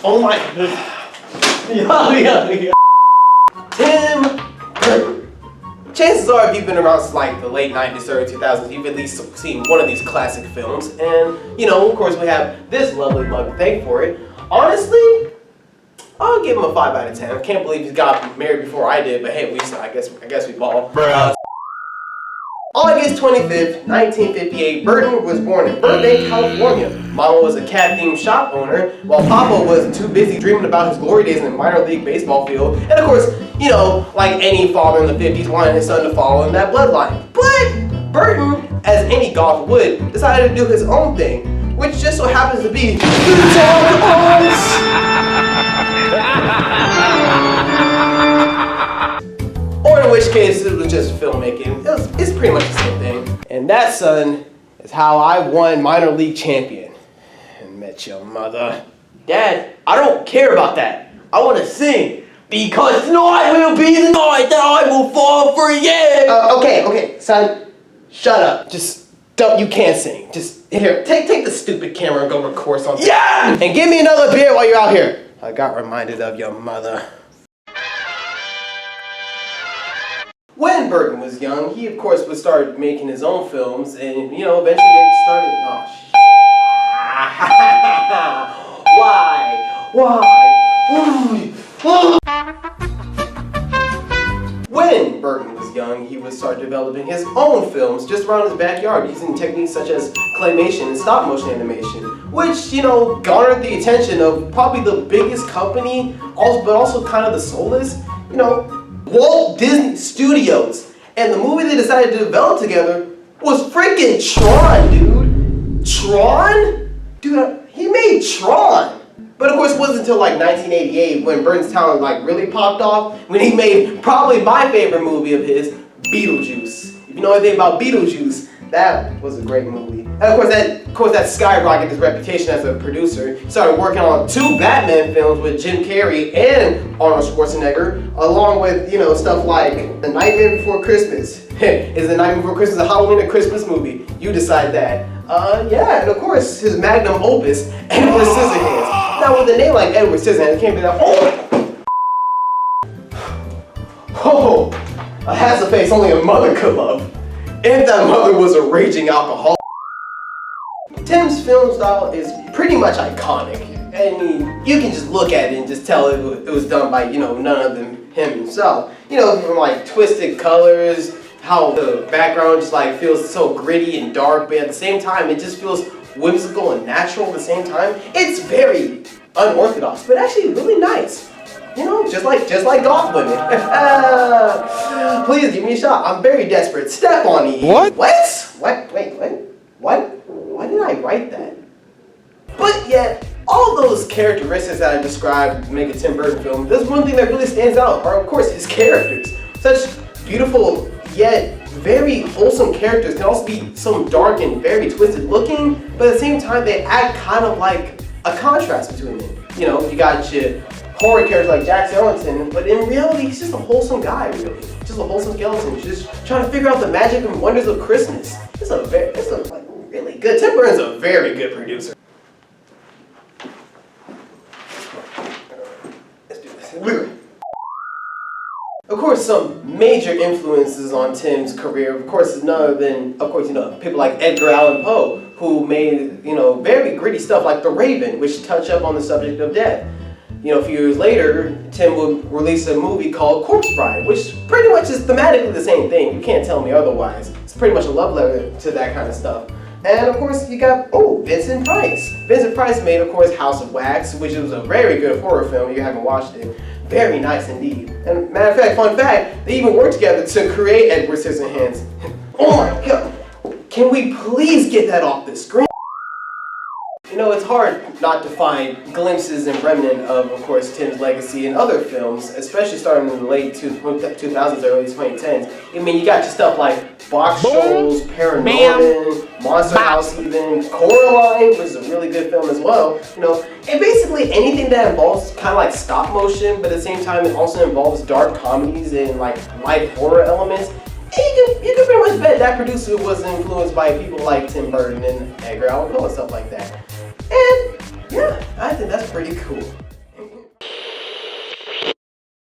Oh my. Yo. Tim Burton. Chances are, if you've been around since like the late 90s, early 2000s, you've at least seen one of these classic films. And, you know, of course, we have this lovely mug to thank for it. Honestly, I'll give him a 5 out of 10. I can't believe he got married before I did, but hey, I guess we ball. August 25th, 1958, Burton was born in Burbank, California. Mama was a cat-themed shop owner, while Papa was too busy dreaming about his glory days in the minor league baseball field. And of course, you know, like any father in the 50s, wanted his son to follow in that bloodline. But Burton, as any goth would, decided to do his own thing, which just so happens to be the dark arts. Or in which case, it was just filmmaking. It's pretty much the same thing. And that, son, is how I won minor league champion. And met your mother. Dad, I don't care about that. I want to sing. Because tonight will be the night that I will fall for you. Okay, son. Shut up. Just don't. You can't sing. Just here. Take the stupid camera and go record something. Yeah. And give me another beer while you're out here. I got reminded of your mother. When Burton was young, he of course would start making his own films, and you know, eventually they started. Oh shit! Why? When Burton was young, he would start developing his own films just around his backyard, using techniques such as claymation and stop motion animation, which, you know, garnered the attention of probably the biggest company, but also kind of the soulless, you know, Walt Disney Studios. And the movie they decided to develop together was freaking Tron, dude. Tron? Dude, he made Tron. But of course it wasn't until like 1988 when Burton's talent like really popped off, when he made probably my favorite movie of his, Beetlejuice. If you know anything about Beetlejuice, that was a great movie. And of course that skyrocketed his reputation as a producer. He started working on 2 Batman films with Jim Carrey and Arnold Schwarzenegger, along with, you know, stuff like The Nightmare Before Christmas. Is The Nightmare Before Christmas a Halloween or Christmas movie? You decide that. Yeah, and of course his magnum opus, Edward Scissorhands. Now with a name like Edward Scissorhands, it can't be that. Oh, a handsome face only a mother could love. And that mother was a raging alcoholic. Tim's film style is pretty much iconic. I mean, you can just look at it and just tell it was done by, you know, none other than him himself. You know, from like twisted colors, how the background just like feels so gritty and dark, but at the same time it just feels whimsical and natural at the same time. It's very unorthodox, but actually really nice. You know, just like goth women. Please give me a shot. I'm very desperate. Step on me. What? What? Wait, what? Why did I write that? But yet, all those characteristics that I described to make a Tim Burton film, there's one thing that really stands out, are of course his characters. Such beautiful yet very wholesome characters can also be so dark and very twisted looking, but at the same time they act kind of like a contrast between them. You know, you got your horror characters like Jack Skellington, but in reality he's just a wholesome guy, really. Just a wholesome skeleton, just trying to figure out the magic and wonders of Christmas. It's like really good. Tim Burton's a very good producer. Let's do this. Of course, some major influences on Tim's career, of course, is none other than, of course, you know, people like Edgar Allan Poe, who made, you know, very gritty stuff like The Raven, which touch up on the subject of death. You know, a few years later, Tim would release a movie called Corpse Bride, which pretty much is thematically the same thing. You can't tell me otherwise. It's pretty much a love letter to that kind of stuff. And of course, you got, Vincent Price. Vincent Price made, of course, House of Wax, which was a very good horror film if you haven't watched it. Very nice indeed. And matter of fact, fun fact, they even worked together to create Edward Scissorhands. Oh my god, can we please get that off the screen? You know, it's hard not to find glimpses and remnant of course, Tim's legacy in other films, especially starting in the late 2000s, early 2010s. I mean, you got your stuff like Box Trolls, Paranorman, Monster House even, Coraline, which is a really good film as well. You know, and basically anything that involves kind of like stop motion, but at the same time it also involves dark comedies and like light horror elements. And you can pretty much bet that producer was influenced by people like Tim Burton and Edgar Allan Poe and stuff like that. And yeah, I think that's pretty cool.